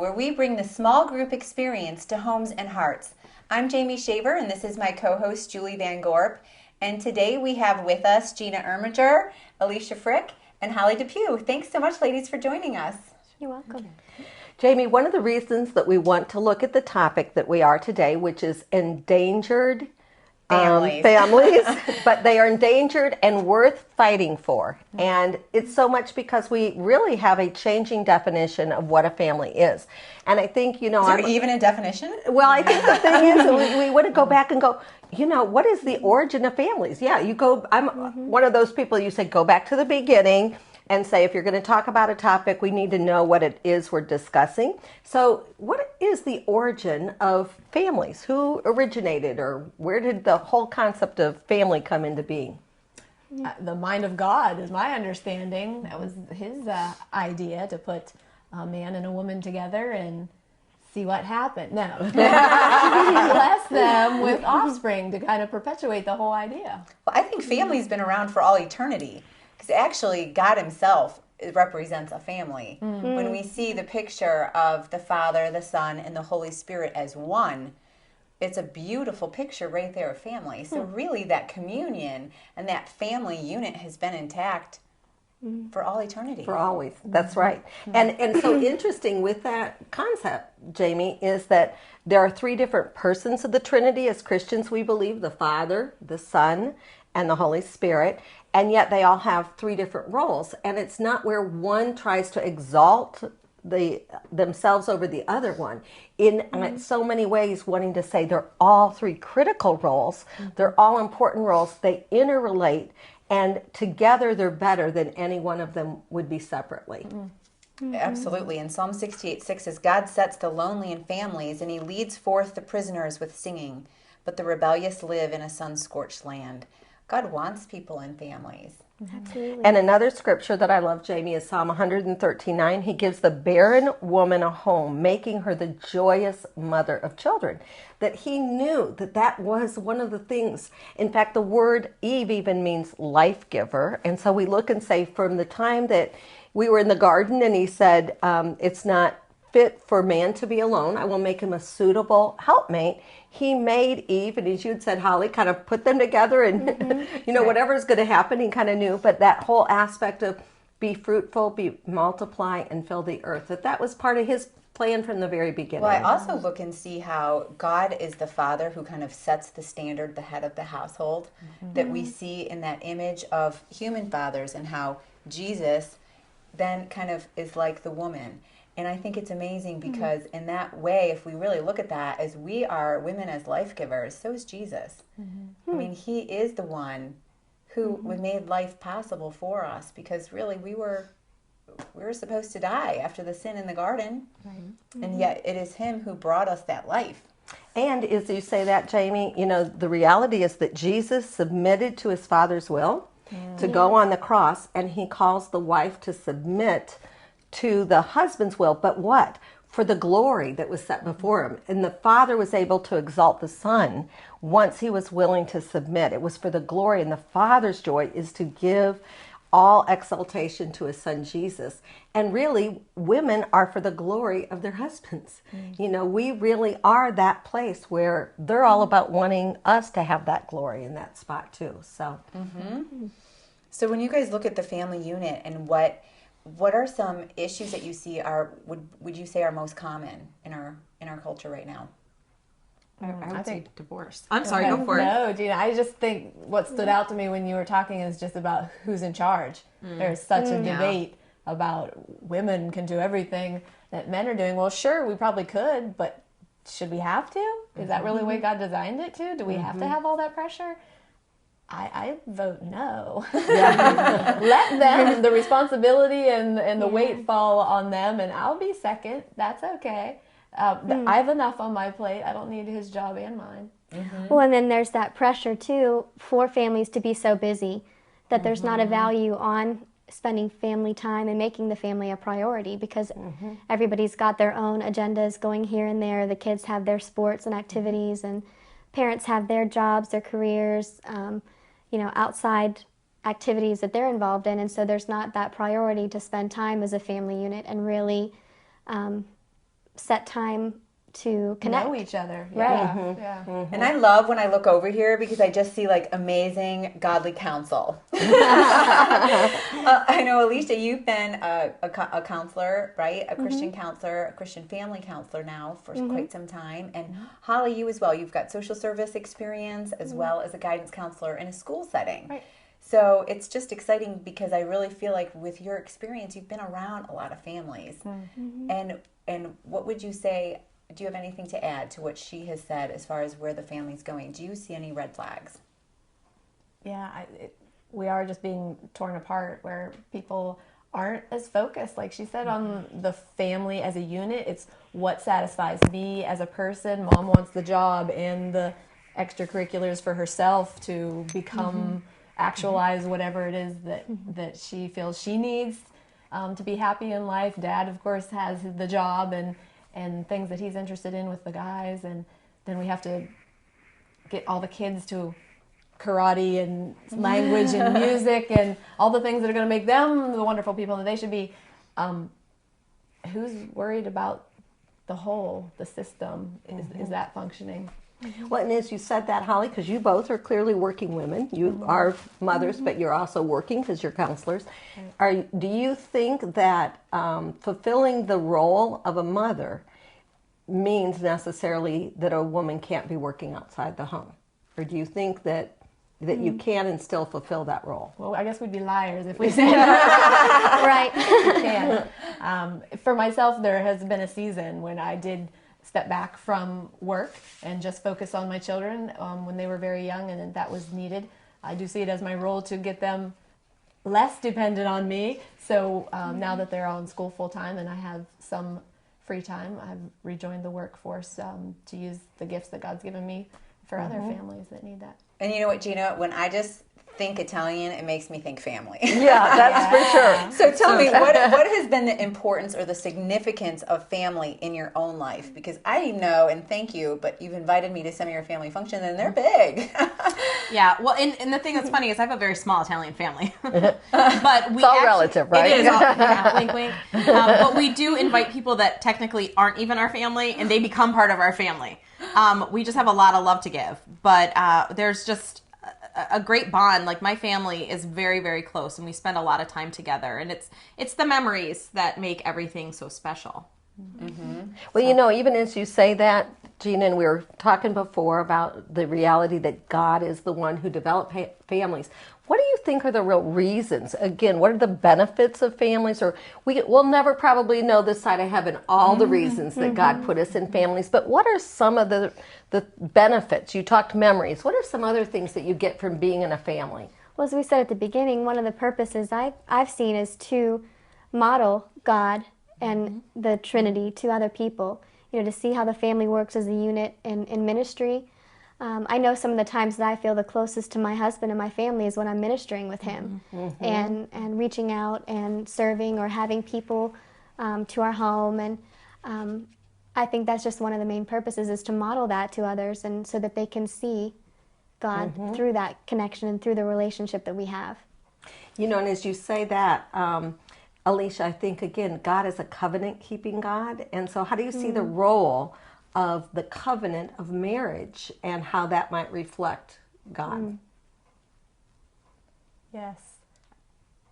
where we bring the small group experience to homes and hearts. I'm Jamie Shaver, and this is my co-host, Julie Van Gorp. And today we have with us Gina Erminger, Alicia Frick, and Holly Depew. Thanks so much, ladies, for joining us. You're welcome. Jamie, one of the reasons that we want to look at the topic that we are today, which is endangered families, but they are endangered and worth fighting for. And it's so much because we really have a changing definition of what a family is. And I think, Is there even a definition? Well, I think the thing is, we want to go back and go, what is the origin of families? Yeah, I'm one of those people, you say, go back to the beginning and say, if you're going to talk about a topic, we need to know what it is we're discussing. So what is the origin of families? Who originated, or where did the whole concept of family come into being? The mind of God is my understanding. That was his idea, to put a man and a woman together and see what happened. No. Bless them with offspring to kind of perpetuate the whole idea. Well, I think family's been around for all eternity. Because actually, God himself represents a family. Mm-hmm. When we see the picture of the Father, the Son, and the Holy Spirit as one, it's a beautiful picture right there of family. So really, that communion and that family unit has been intact for all eternity. For always. That's right. And so interesting with that concept, Jamie, is that there are three different persons of the Trinity. As Christians, we believe the Father, the Son, and the Holy Spirit, and yet they all have three different roles. And it's not where one tries to exalt themselves over the other one. In so many ways, wanting to say they're all three critical roles. They're all important roles. They interrelate, and together they're better than any one of them would be separately. Absolutely. In Psalm 68:6 says, God sets the lonely in families, and he leads forth the prisoners with singing, but the rebellious live in a sun-scorched land. God wants people in families. Absolutely. And another scripture that I love, Jamie, is Psalm 113:9. He gives the barren woman a home, making her the joyous mother of children. That he knew that was one of the things. In fact, the word Eve even means life giver. And so we look and say, from the time that we were in the garden and he said, it's not fit for man to be alone, I will make him a suitable helpmate. He made Eve, and as you'd said, Holly, kind of put them together, and whatever's going to happen, he kind of knew. But that whole aspect of be fruitful, multiply, and fill the earth, that was part of his plan from the very beginning. Well, I also look and see how God is the father who kind of sets the standard, the head of the household, that we see in that image of human fathers, and how Jesus then kind of is like the woman. And I think it's amazing because in that way, if we really look at that, as we are women as life givers, so is Jesus. I mean, he is the one who made life possible for us, because really we were supposed to die after the sin in the garden. And yet it is him who brought us that life. And as you say that, Jamie, the reality is that Jesus submitted to his Father's will to go on the cross, and he calls the wife to submit to the husband's will, but what? For the glory that was set before him. And the Father was able to exalt the Son once he was willing to submit. It was for the glory, and the Father's joy is to give all exaltation to his Son Jesus. And really, women are for the glory of their husbands. We really are that place where they're all about wanting us to have that glory in that spot too. So, So when you guys look at the family unit, and what are some issues that you see would you say are most common in our culture right now? I would say divorce. I'm sorry, go for it. No, Gina, I just think what stood out to me when you were talking is just about who's in charge. There's such a debate about women can do everything that men are doing. Well, sure, we probably could, but should we have to? Is that really the way God designed it to? Do we have to have all that pressure? I vote no. Let them, the responsibility and the weight fall on them, and I'll be second. That's okay. I have enough on my plate. I don't need his job and mine. Well, and then there's that pressure, too, for families to be so busy that there's not a value on spending family time and making the family a priority, because everybody's got their own agendas going here and there. The kids have their sports and activities, and parents have their jobs, their careers, outside activities that they're involved in. And so there's not that priority to spend time as a family unit and really set time to connect. Know each other. Right. Yeah. And I love when I look over here because I just see like amazing godly counsel. I know, Alicia, you've been a counselor, right? A Christian counselor, a Christian family counselor now for quite some time. And Holly, you as well. You've got social service experience as well as a guidance counselor in a school setting. Right. So it's just exciting because I really feel like with your experience, you've been around a lot of families. And what would you say? Do you have anything to add to what she has said as far as where the family's going? Do you see any red flags? Yeah, we are just being torn apart where people aren't as focused, like she said, on the family as a unit. It's what satisfies me as a person. Mom wants the job and the extracurriculars for herself to become, actualize whatever it is that she feels she needs to be happy in life. Dad, of course, has the job and things that he's interested in with the guys, and then we have to get all the kids to karate and language and music and all the things that are going to make them the wonderful people that they should be. Who's worried about the whole, the system? Is that functioning? Well, and as you said that, Holly, because you both are clearly working women. You are mothers, but you're also working because you're counselors. Do you think that fulfilling the role of a mother means necessarily that a woman can't be working outside the home? Or do you think that you can and still fulfill that role? Well, I guess we'd be liars if we said that. Right. We can. For myself, there has been a season when I did step back from work and just focus on my children when they were very young, and that was needed. I do see it as my role to get them less dependent on me. So now that they're all in school full time and I have some free time, I've rejoined the workforce to use the gifts that God's given me for other families that need that. And you know what, Gina? When I just think Italian, it makes me think family. Yeah, that's for sure. So tell me, what has been the importance or the significance of family in your own life? Because I know, and thank you, but you've invited me to some of your family functions, and they're big. Yeah, well, and the thing that's funny is I have a very small Italian family. But we It's all relative, right? It is. Yeah, wink, wink. But we do invite people that technically aren't even our family, and they become part of our family. We just have a lot of love to give. But there's just a great bond. Like, my family is very, very close, and we spend a lot of time together. And it's the memories that make everything so special. Well, you know, even as you say that, Gina, and we were talking before about the reality that God is the one who developed families. What do you think are the real reasons? Again, what are the benefits of families? Or we'll never probably know this side of heaven all the reasons that God put us in families. But what are some of the benefits? You talked memories. What are some other things that you get from being in a family? Well, as we said at the beginning, one of the purposes I've seen is to model God and the Trinity to other people. You know, to see how the family works as a unit in ministry. I know some of the times that I feel the closest to my husband and my family is when I'm ministering with him and reaching out and serving or having people to our home. And I think that's just one of the main purposes, is to model that to others, and so that they can see God through that connection and through the relationship that we have. You know, and as you say that, Alicia, I think, again, God is a covenant-keeping God. And so how do you see the role of the covenant of marriage and how that might reflect God? Yes.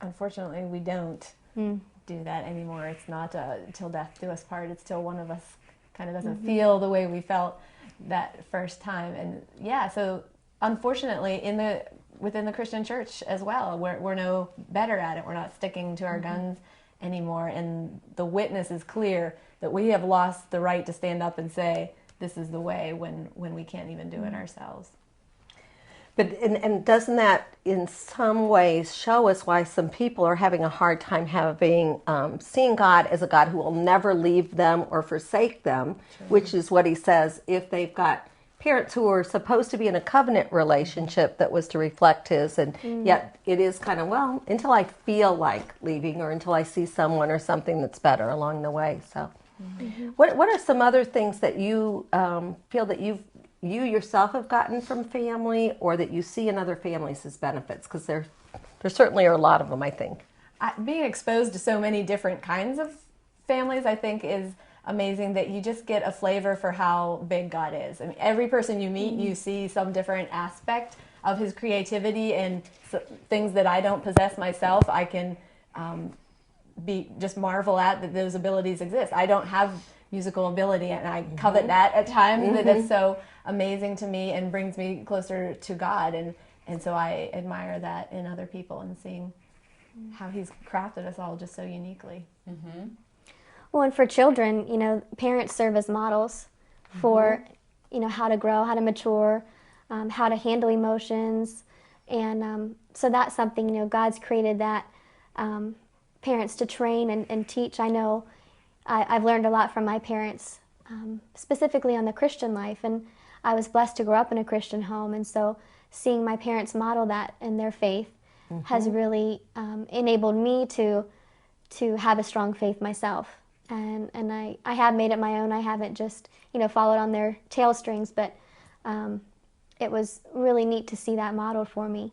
Unfortunately, we don't do that anymore. It's not till death do us part. It's till one of us kind of doesn't feel the way we felt that first time. And yeah, so unfortunately, within the Christian church as well, we're no better at it. We're not sticking to our guns anymore. And the witness is clear that we have lost the right to stand up and say, this is the way, when we can't even do it ourselves. But and doesn't that in some ways show us why some people are having a hard time seeing God as a God who will never leave them or forsake them, which is what he says if they've got parents who are supposed to be in a covenant relationship that was to reflect his, and yet it is kind of, well, until I feel like leaving or until I see someone or something that's better along the way. So what are some other things that you feel that you yourself have gotten from family, or that you see in other families as benefits? Because there certainly are a lot of them, I think. Being exposed to so many different kinds of families, I think, is amazing that you just get a flavor for how big God is. I mean, every person you meet, you see some different aspect of his creativity, and things that I don't possess myself, I can just marvel at that those abilities exist. I don't have musical ability, and I covet that at times. That is so amazing to me and brings me closer to God, and so I admire that in other people and seeing how he's crafted us all just so uniquely. Well, and for children, parents serve as models for, how to grow, how to mature, how to handle emotions. And so that's something, God's created that parents to train and teach. I know I've learned a lot from my parents, specifically on the Christian life. And I was blessed to grow up in a Christian home. And so seeing my parents model that in their faith has really enabled me to have a strong faith myself. And I have made it my own. I haven't just, followed on their tail strings, but it was really neat to see that modeled for me.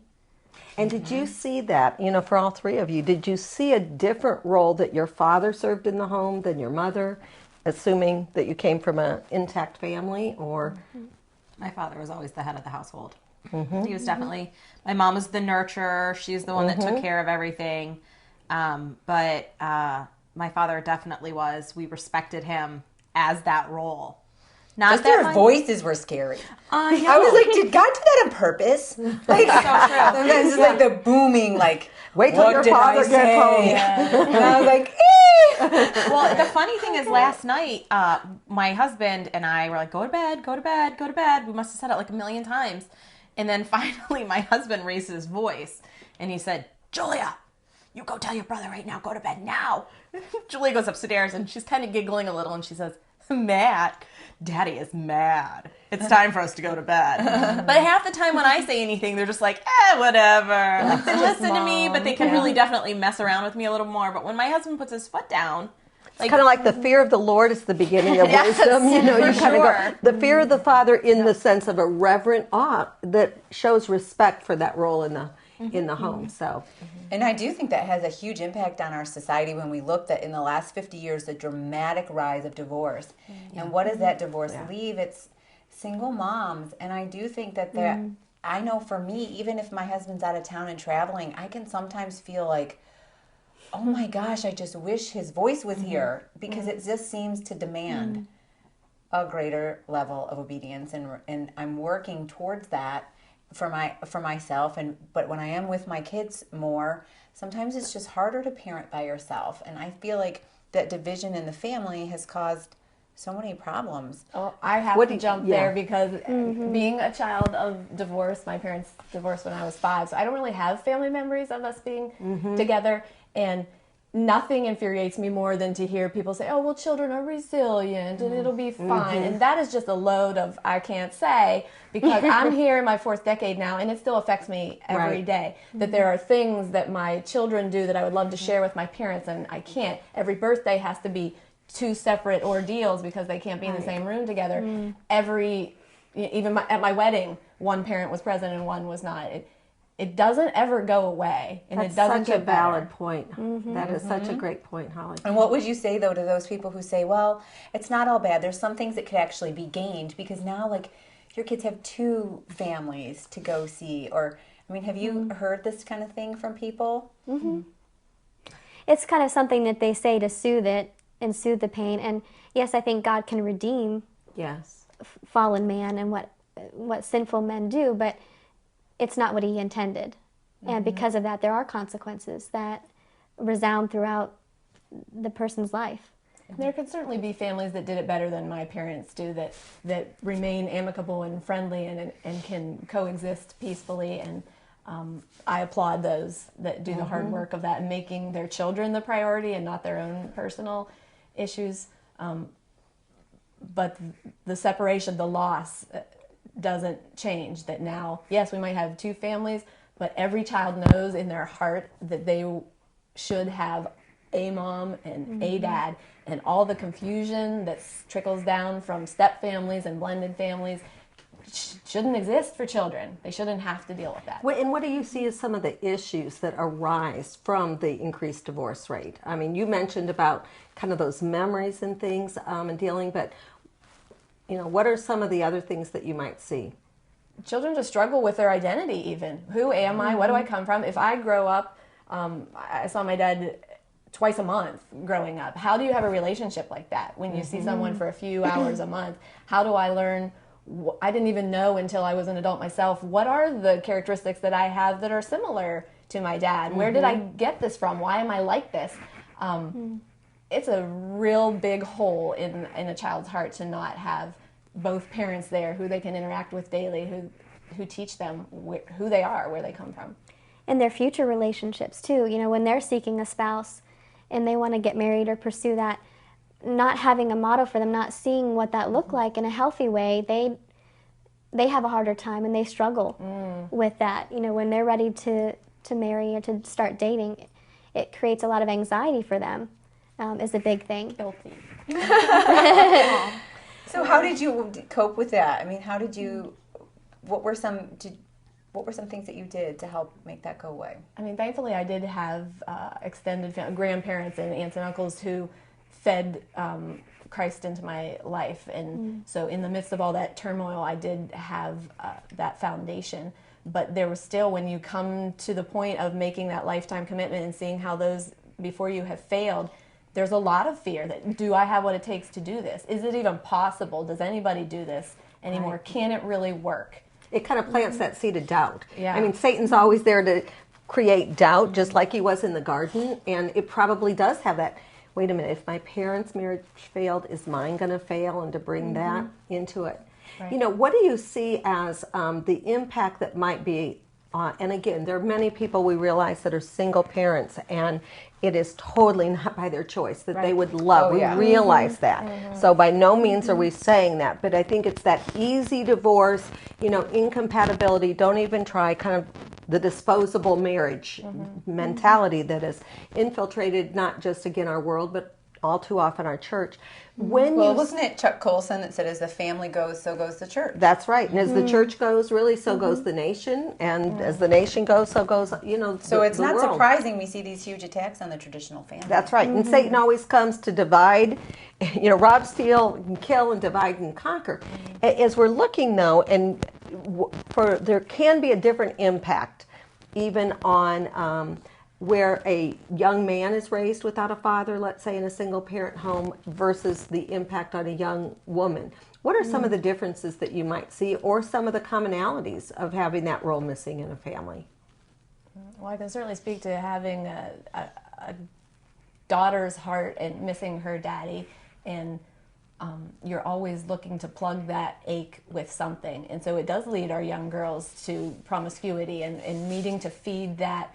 And did you see that, for all three of you, did you see a different role that your father served in the home than your mother, assuming that you came from an intact family, or? My father was always the head of the household. He was definitely, my mom was the nurturer. She's the one that took care of everything. But my father definitely was. We respected him as that role. Not Just that their voices were scary. I know. I was like, did God do that on purpose? Like, sometimes it's like the booming, like, Wait till what your did father I gets say? home. And I was like, Well, the funny thing is, last night, my husband and I were like, go to bed, go to bed, go to bed. We must have said it like a million times. And then finally, my husband raised his voice, and he said, Julia, you go tell your brother right now, go to bed now. Julia goes upstairs, and she's kind of giggling a little, and she says, Matt, Daddy is mad. It's time for us to go to bed. But half the time when I say anything, they're just like, whatever. Like, they listen to me, but they can really definitely mess around with me a little more. But when my husband puts his foot down, like, Kind of like the fear of the Lord is the beginning of wisdom. You kind of go, the fear of the Father in the sense of a reverent awe that shows respect for that role in the home. So, and I do think that has a huge impact on our society when we look that in the last 50 years, the dramatic rise of divorce. And what does that divorce leave? It's single moms. And I do think that I know for me, even if my husband's out of town and traveling, I can sometimes feel like, oh my gosh, I just wish his voice was here, because it just seems to demand a greater level of obedience. And I'm working towards that for myself, but when I am with my kids more, sometimes it's just harder to parent by yourself, and I feel like that division in the family has caused so many problems. Oh, I have to jump there because being a child of divorce, my parents divorced when I was 5, so I don't really have family memories of us being together, and nothing infuriates me more than to hear people say, oh, well, children are resilient and it'll be fine. And that is just a load of I can't say, because I'm here in my 4th decade now, and it still affects me every day. That there are things that my children do that I would love to share with my parents, and I can't. Every birthday has to be 2 separate ordeals because they can't be in the same room together. Even at my wedding, one parent was present and one was not. It doesn't ever go away, and that's it doesn't such a get better. valid point. That is such a great point, Holly. And what would you say, though, to those people who say, well, it's not all bad. There's some things that could actually be gained, because now, like, your kids have 2 families to go see. Or, I mean, have you heard this kind of thing from people? It's kind of something that they say to soothe it and soothe the pain. And yes, I think God can redeem fallen man and what sinful men do, but it's not what he intended. And because of that, there are consequences that resound throughout the person's life. There can certainly be families that did it better than my parents do, that remain amicable and friendly and can coexist peacefully. And I applaud those that do the hard work of that and making their children the priority and not their own personal issues. But the separation, the loss, doesn't change. That now, yes, we might have 2 families, but every child knows in their heart that they should have a mom and a dad, and all the confusion that trickles down from step families and blended families shouldn't exist for children. They shouldn't have to deal with that. And what do you see as some of the issues that arise from the increased divorce rate? I mean, you mentioned about kind of those memories and things and dealing, but what are some of the other things that you might see? Children just struggle with their identity even. Who am I? What do I come from? If I grow up, I saw my dad twice a month growing up. How do you have a relationship like that when you see someone for a few hours a month? How do I learn? I didn't even know until I was an adult myself, what are the characteristics that I have that are similar to my dad? Where did I get this from? Why am I like this? It's a real big hole in a child's heart to not have both parents there who they can interact with daily, who teach them who they are, where they come from. And their future relationships too. When they're seeking a spouse and they want to get married or pursue that, not having a model for them, not seeing what that looked like in a healthy way, they have a harder time and they struggle with that. When they're ready to marry or to start dating, it creates a lot of anxiety for them, is a big thing. Guilty. So how did you cope with that? I mean, what were some things that you did to help make that go away? I mean, thankfully I did have extended grandparents and aunts and uncles who fed Christ into my life. And so in the midst of all that turmoil, I did have that foundation. But there was still, when you come to the point of making that lifetime commitment and seeing how those before you have failed, there's a lot of fear that, do I have what it takes to do this? Is it even possible? Does anybody do this anymore? Right. Can it really work? It kind of plants that seed of doubt. Yeah. I mean, Satan's always there to create doubt, just like he was in the garden, and it probably does have that, wait a minute, if my parents' marriage failed, is mine going to fail? And to bring that into it. Right. What do you see as the impact that might be, and again, there are many people we realize that are single parents, and it is totally not by their choice that they would love. We realize that. So by no means are we saying that, but I think it's that easy divorce, incompatibility, don't even try, kind of the disposable marriage mentality that has infiltrated not just, again, our world, but all too often our church. Wasn't it Chuck Colson that said, as the family goes, so goes the church? That's right. And as the church goes, really, so goes the nation. And as the nation goes, so goes, So it's not surprising we see these huge attacks on the traditional family. That's right. And Satan always comes to divide, rob, steal, and kill, and divide and conquer. As we're looking, though, and there can be a different impact even on where a young man is raised without a father, let's say in a single parent home, versus the impact on a young woman. What are some of the differences that you might see, or some of the commonalities of having that role missing in a family? Well, I can certainly speak to having a daughter's heart and missing her daddy, and you're always looking to plug that ache with something. And so it does lead our young girls to promiscuity and needing to feed that.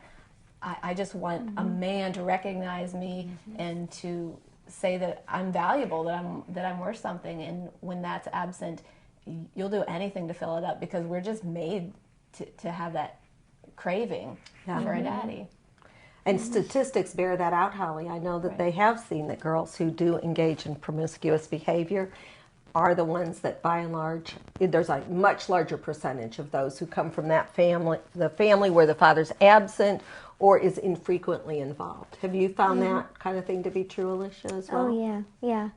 I just want a man to recognize me and to say that I'm valuable, that I'm worth something. And when that's absent, you'll do anything to fill it up, because we're just made to have that craving for a daddy. And statistics bear that out, Holly. I know that they have seen that girls who do engage in promiscuous behavior are the ones that, by and large, there's a much larger percentage of those who come from that family, the family where the father's absent or is infrequently involved. Have you found that kind of thing to be true, Alicia, as well? Oh, yeah.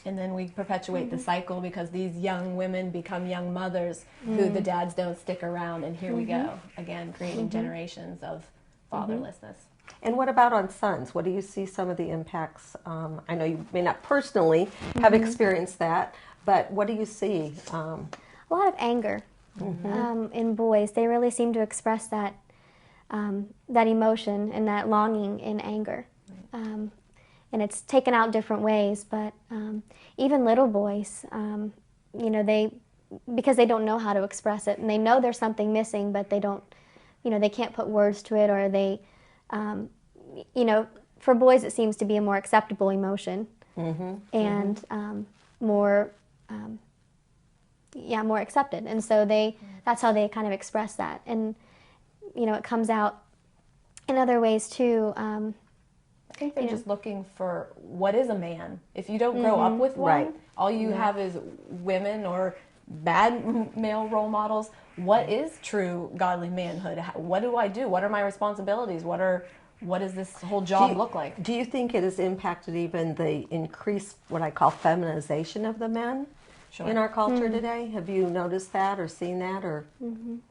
And then we perpetuate the cycle, because these young women become young mothers who the dads don't stick around, and here we go, again, creating generations of fatherlessness. And what about on sons? What do you see some of the impacts? I know you may not personally have experienced that, but what do you see? A lot of anger in boys. They really seem to express that emotion and that longing in anger. And it's taken out different ways, but even little boys, because they don't know how to express it, and they know there's something missing, but they don't, they can't put words to it, or they, for boys it seems to be a more acceptable emotion, and more accepted, and so that's how they kind of express that. And it comes out in other ways too. I think they're just looking for, what is a man? If you don't grow up with one, all you have is women or bad male role models. What is true godly manhood? What do I do? What are my responsibilities? What does this whole job look like? Do you think it has impacted even the increased, what I call, feminization of the men in our culture today? Have you noticed that or seen that? Or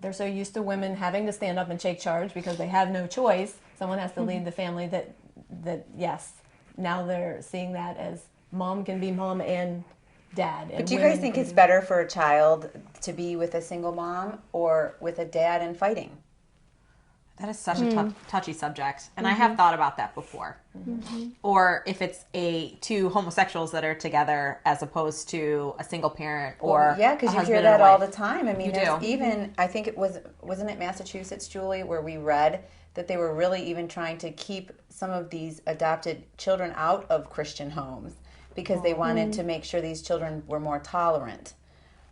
They're so used to women having to stand up and take charge because they have no choice. Someone has to lead the family that yes, now they're seeing that as mom can be mom and dad. But do you guys think it's better for a child to be with a single mom or with a dad and fighting? That is such a touchy subject, and I have thought about that before. Or if it's two homosexuals that are together as opposed to a single parent or yeah, because a you husband hear and that a all wife. the time. I mean, You there's do. even, I think wasn't it Massachusetts, Julie, where we read that they were really even trying to keep some of these adopted children out of Christian homes because they wanted to make sure these children were more tolerant.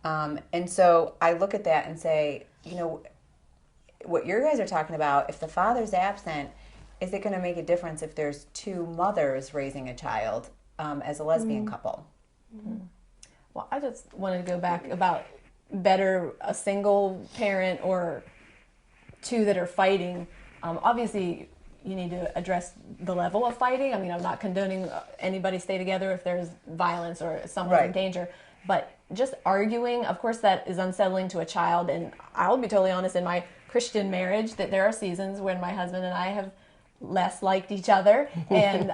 And so I look at that and say, you know, what you guys are talking about, if the father's absent, is it going to make a difference if there's two mothers raising a child as a lesbian couple? Well, I just wanted to go back about better a single parent or two that are fighting. Obviously, you need to address the level of fighting. I mean, I'm not condoning anybody stay together if there's violence or someone's in danger. But just arguing, of course, that is unsettling to a child. And I'll be totally honest, in my Christian marriage, that there are seasons when my husband and I have less liked each other. And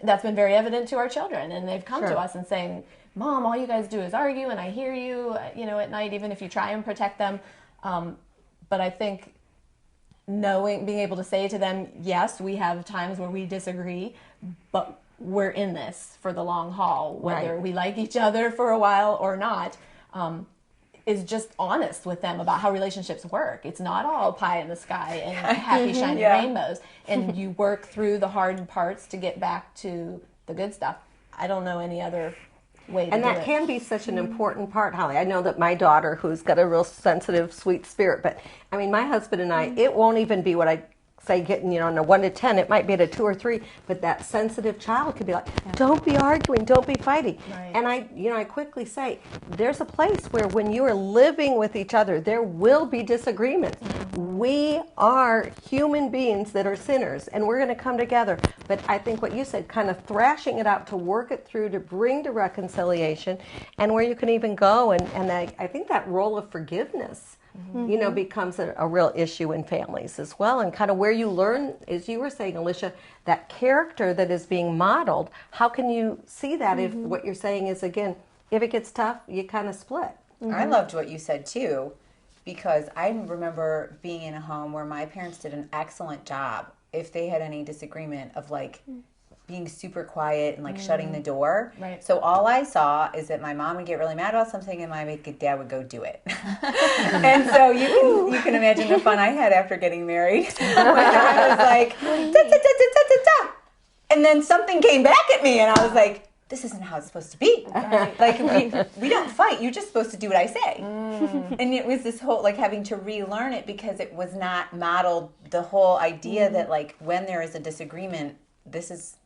that's been very evident to our children. And they've come to us and saying, Mom, all you guys do is argue, and I hear you, at night, even if you try and protect them. But I think being able to say to them, yes, we have times where we disagree, but we're in this for the long haul, whether we like each other for a while or not, is just honest with them about how relationships work. It's not all pie in the sky and happy, shiny rainbows. And you work through the hard parts to get back to the good stuff. I don't know any other way to do it. And that can be such an important part, Holly. I know that my daughter, who's got a real sensitive, sweet spirit, but I mean, my husband and I, it won't even be what I say getting, on a 1 to 10, it might be at a 2 or 3, but that sensitive child could be like, don't be arguing, don't be fighting. Right. And I quickly say, there's a place where when you are living with each other, there will be disagreements. We are human beings that are sinners, and we're going to come together. But I think what you said, kind of thrashing it out to work it through, to bring to reconciliation, and where you can even go, and I think that role of forgiveness becomes a real issue in families as well, and kind of where you learn, as you were saying, Alicia, that character that is being modeled. How can you see that if what you're saying is, again, if it gets tough, you kind of split? I loved what you said too, because I remember being in a home where my parents did an excellent job. If they had any disagreement of being super quiet and shutting the door. Right. So all I saw is that my mom would get really mad about something and my dad would go do it. And so you can imagine the fun I had after getting married. When I was like, da, da, da, da, da, da, da. And then something came back at me and I was like, this isn't how it's supposed to be. Right. We don't fight. You're just supposed to do what I say. And it was this whole having to relearn it because it was not modeled, the whole idea that when there is a disagreement, this is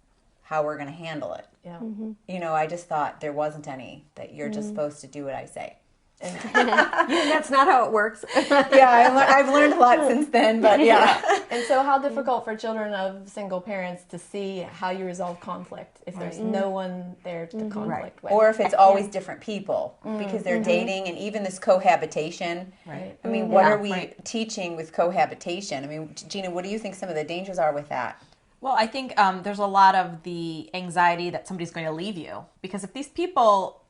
how we're going to handle it. Yeah. I just thought there wasn't any, that you're just supposed to do what I say. That's not how it works. Yeah, I've learned a lot since then, but yeah. And so how difficult for children of single parents to see how you resolve conflict if there's no one there to conflict with. Or if it's always different people because they're dating, and even this cohabitation. Right. I mean, what are we teaching with cohabitation? I mean, Gina, what do you think some of the dangers are with that? Well, I think there's a lot of the anxiety that somebody's going to leave you. Because if these people,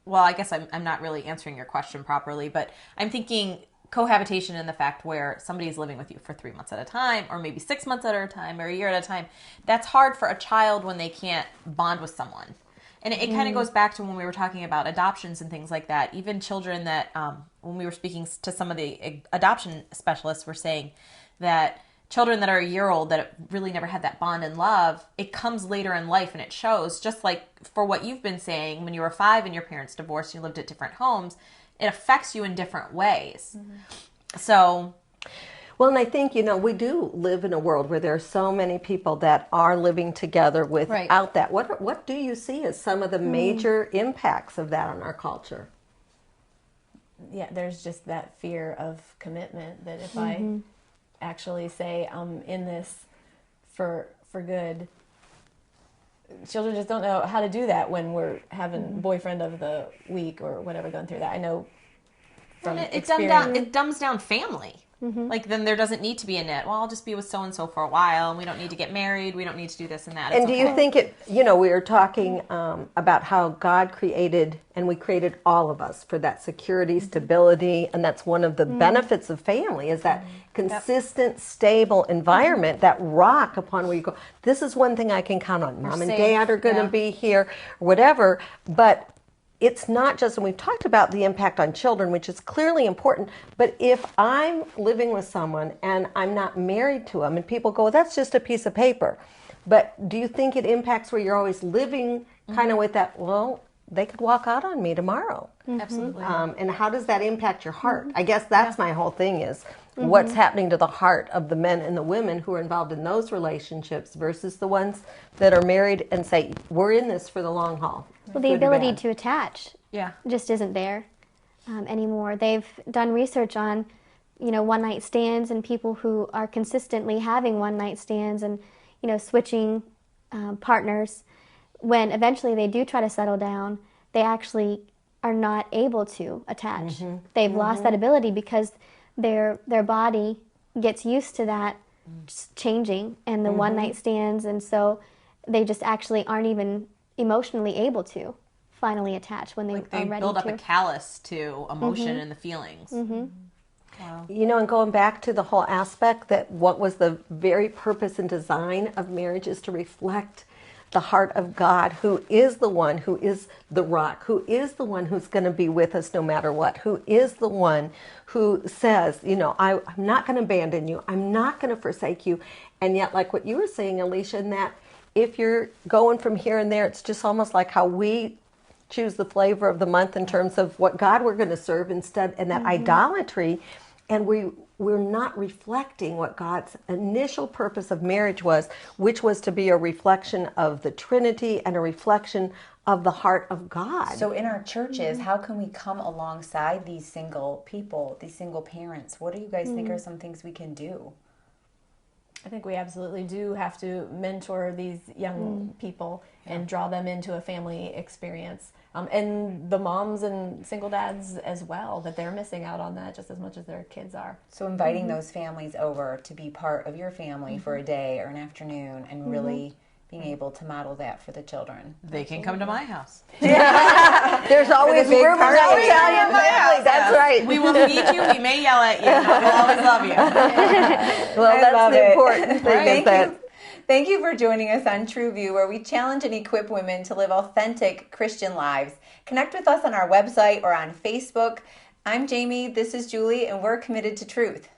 well, I guess I'm not really answering your question properly, but I'm thinking cohabitation in the fact where somebody's living with you for 3 months at a time, or maybe 6 months at a time, or a year at a time. That's hard for a child when they can't bond with someone. And it kind of goes back to when we were talking about adoptions and things like that. Even children that, when we were speaking to some of the adoption specialists, were saying that children that are a year old that really never had that bond and love, it comes later in life and it shows. Just like for what you've been saying, when you were 5 and your parents divorced, you lived at different homes, it affects you in different ways. So... Well, and I think, we do live in a world where there are so many people that are living together without that. What do you see as some of the major impacts of that on our culture? there's just that fear of commitment that if I actually say I'm in this for good, children just don't know how to do that when we're having boyfriend of the week or whatever, going through that. I know from experience. It dumbs down family. Like, then there doesn't need to be a knit. Well, I'll just be with so-and-so for a while, and we don't need to get married. We don't need to do this and that. And do you think we were talking about how God created, and we created all of us for that security, stability, and that's one of the benefits of family is that consistent, stable environment, that rock upon where you go. This is one thing I can count on. Mom and Dad are going to be here, whatever, but it's not just, and we've talked about the impact on children, which is clearly important, but if I'm living with someone and I'm not married to them, and people go, well, that's just a piece of paper. But do you think it impacts where you're always living kind of with that, well, they could walk out on me tomorrow? Absolutely. And how does that impact your heart? I guess that's my whole thing is what's happening to the heart of the men and the women who are involved in those relationships versus the ones that are married and say, we're in this for the long haul. Well, the ability to attach Yeah. just isn't there anymore. They've done research on, one-night stands and people who are consistently having one-night stands and, switching partners. When eventually they do try to settle down, they actually are not able to attach. They've lost that ability because their body gets used to that changing and the one-night stands, and so they just actually aren't even emotionally able to finally attach when they Like they are ready build up to. a callus to emotion and the feelings. Wow. And going back to the whole aspect that what was the very purpose and design of marriage is to reflect the heart of God, who is the one who is the rock, who is the one who's going to be with us no matter what, who is the one who says, I'm not going to abandon you, I'm not going to forsake you. And yet, like what you were saying, Alicia, in that if you're going from here and there, it's just almost like how we choose the flavor of the month in terms of what God we're going to serve instead, and that idolatry, and we're not reflecting what God's initial purpose of marriage was, which was to be a reflection of the Trinity and a reflection of the heart of God. So in our churches, how can we come alongside these single people, these single parents? What do you guys think are some things we can do? I think we absolutely do have to mentor these young people and draw them into a family experience. And the moms and single dads as well, that they're missing out on that just as much as their kids are. So inviting those families over to be part of your family for a day or an afternoon and really being able to model that for the children. They can come to my house. There's always big room in party. the Italian family. That's right. We will feed you. We may yell at you. But we'll always love you. Well, that's love the it. important thing. Thank you for joining us on True View, where we challenge and equip women to live authentic Christian lives. Connect with us on our website or on Facebook. I'm Jamie, this is Julie, and we're committed to truth.